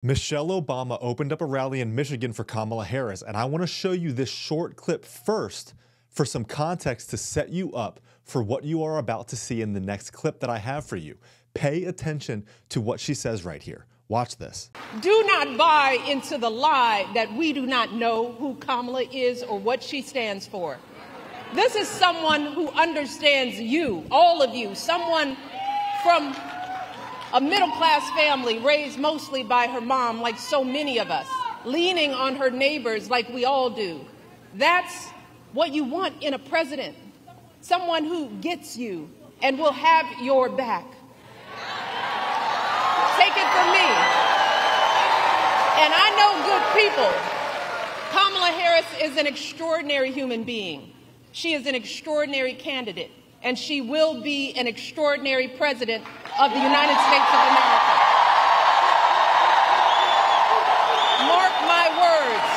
Michelle Obama opened up a rally in Michigan for Kamala Harris, and I want to show you this short clip first for some context to set you up for what you are about to see in the next clip that I have for you. Pay attention to what she says right here. Watch this. Do not buy into the lie that we do not know who Kamala is or what she stands for. This is someone who understands you, all of you, someone from a middle-class family raised mostly by her mom, like so many of us, leaning on her neighbors like we all do. That's what you want in a president, someone who gets you and will have your back. Take it from me. And I know good people. Kamala Harris is an extraordinary human being. She is an extraordinary candidate, and she will be an extraordinary president of the United States of America. Mark my words,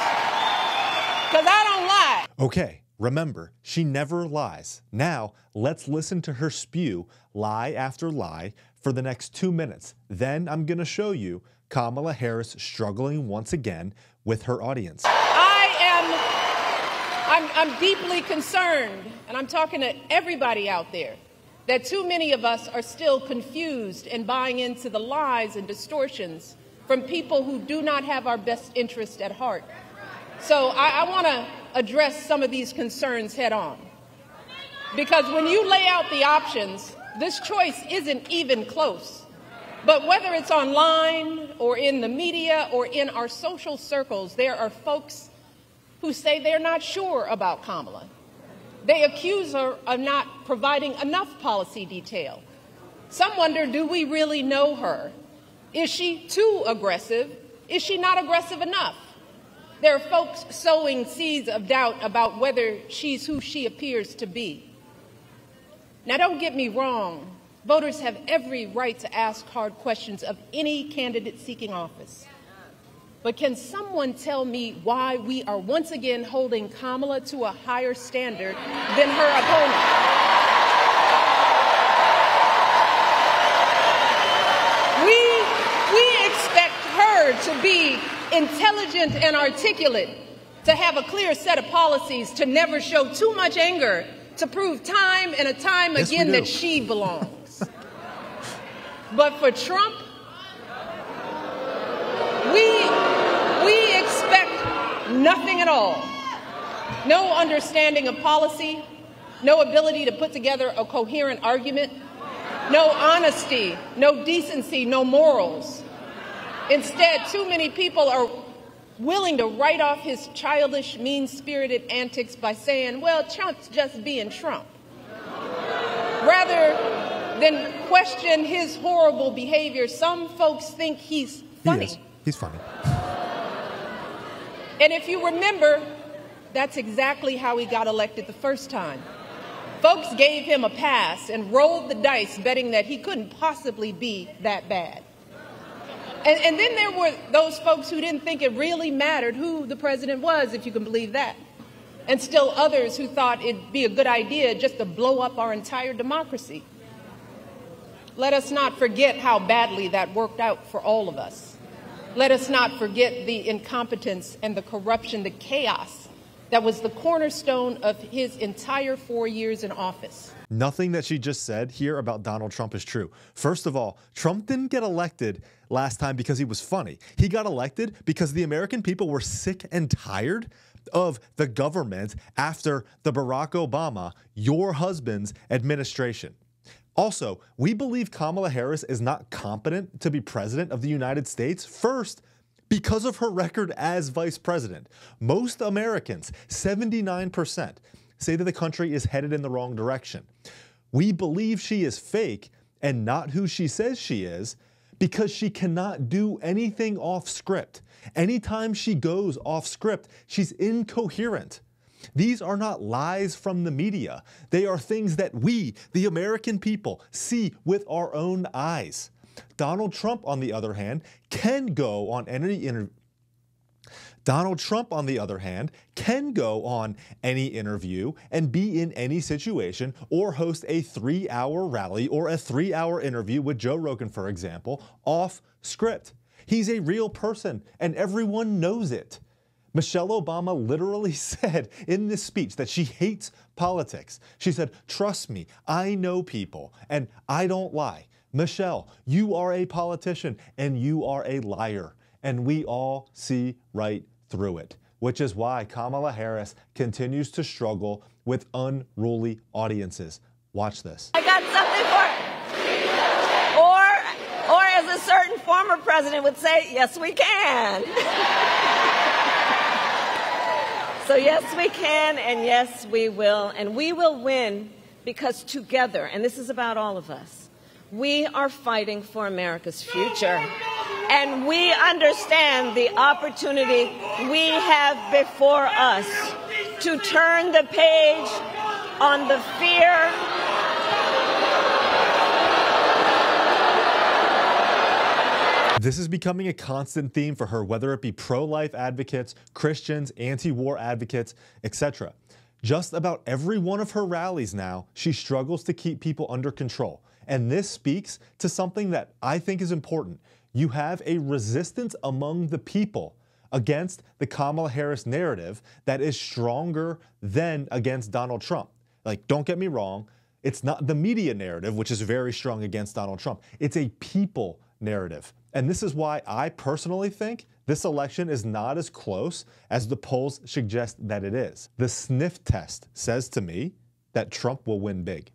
because I don't lie. Okay, remember, she never lies. Now, let's listen to her spew lie after lie for the next 2 minutes. Then I'm going to show you Kamala Harris struggling once again with her audience. I'm deeply concerned, and I'm talking to everybody out there, that too many of us are still confused and buying into the lies and distortions from people who do not have our best interest at heart. So I want to address some of these concerns head on. Because when you lay out the options, this choice isn't even close. But whether it's online or in the media or in our social circles, there are folks who say they're not sure about Kamala. They accuse her of not providing enough policy detail. Some wonder, do we really know her? Is she too aggressive? Is she not aggressive enough? There are folks sowing seeds of doubt about whether she's who she appears to be. Now, don't get me wrong. Voters have every right to ask hard questions of any candidate seeking office. But can someone tell me why we are once again holding Kamala to a higher standard than her opponent? We expect her to be intelligent and articulate, to have a clear set of policies, to never show too much anger, to prove time and time again that she belongs. But for Trump, we expect nothing at all. No understanding of policy, no ability to put together a coherent argument, no honesty, no decency, no morals. Instead, too many people are willing to write off his childish, mean-spirited antics by saying, well, Trump's just being Trump, rather than question his horrible behavior. Some folks think he's funny. He's funny. And if you remember, that's exactly how he got elected the first time. Folks gave him a pass and rolled the dice, betting that he couldn't possibly be that bad. And then there were those folks who didn't think it really mattered who the president was, if you can believe that. And still others who thought it'd be a good idea just to blow up our entire democracy. Let us not forget how badly that worked out for all of us. Let us not forget the incompetence and the corruption, the chaos that was the cornerstone of his entire 4 years in office. Nothing that she just said here about Donald Trump is true. First of all, Trump didn't get elected last time because he was funny. He got elected because the American people were sick and tired of the government after the Barack Obama, your husband's administration. Also, we believe Kamala Harris is not competent to be president of the United States, first, because of her record as vice president. Most Americans, 79%, say that the country is headed in the wrong direction. We believe she is fake and not who she says she is because she cannot do anything off script. Anytime she goes off script, she's incoherent. These are not lies from the media. They are things that we, the American people, see with our own eyes. Donald Trump, on the other hand, can go on any interview. Donald Trump, on the other hand, can go on any interview and be in any situation or host a 3-hour rally or a 3-hour interview with Joe Rogan, for example, off script. He's a real person, and everyone knows it. Michelle Obama literally said in this speech that she hates politics. She said, "Trust me, I know people, and I don't lie. Michelle, you are a politician, and you are a liar, and we all see right through it," which is why Kamala Harris continues to struggle with unruly audiences. Watch this. I got something for it. Or as a certain former president would say, yes, we can. So yes, we can, and yes, we will. And we will win because together, and this is about all of us, we are fighting for America's future. And we understand the opportunity we have before us to turn the page on the fear This is becoming a constant theme for her, whether it be pro-life advocates, Christians, anti-war advocates, etc. Just about every one of her rallies now, she struggles to keep people under control. And this speaks to something that I think is important. You have a resistance among the people against the Kamala Harris narrative that is stronger than against Donald Trump. Like, don't get me wrong, it's not the media narrative, which is very strong against Donald Trump. It's a people narrative. And this is why I personally think this election is not as close as the polls suggest that it is. The sniff test says to me that Trump will win big.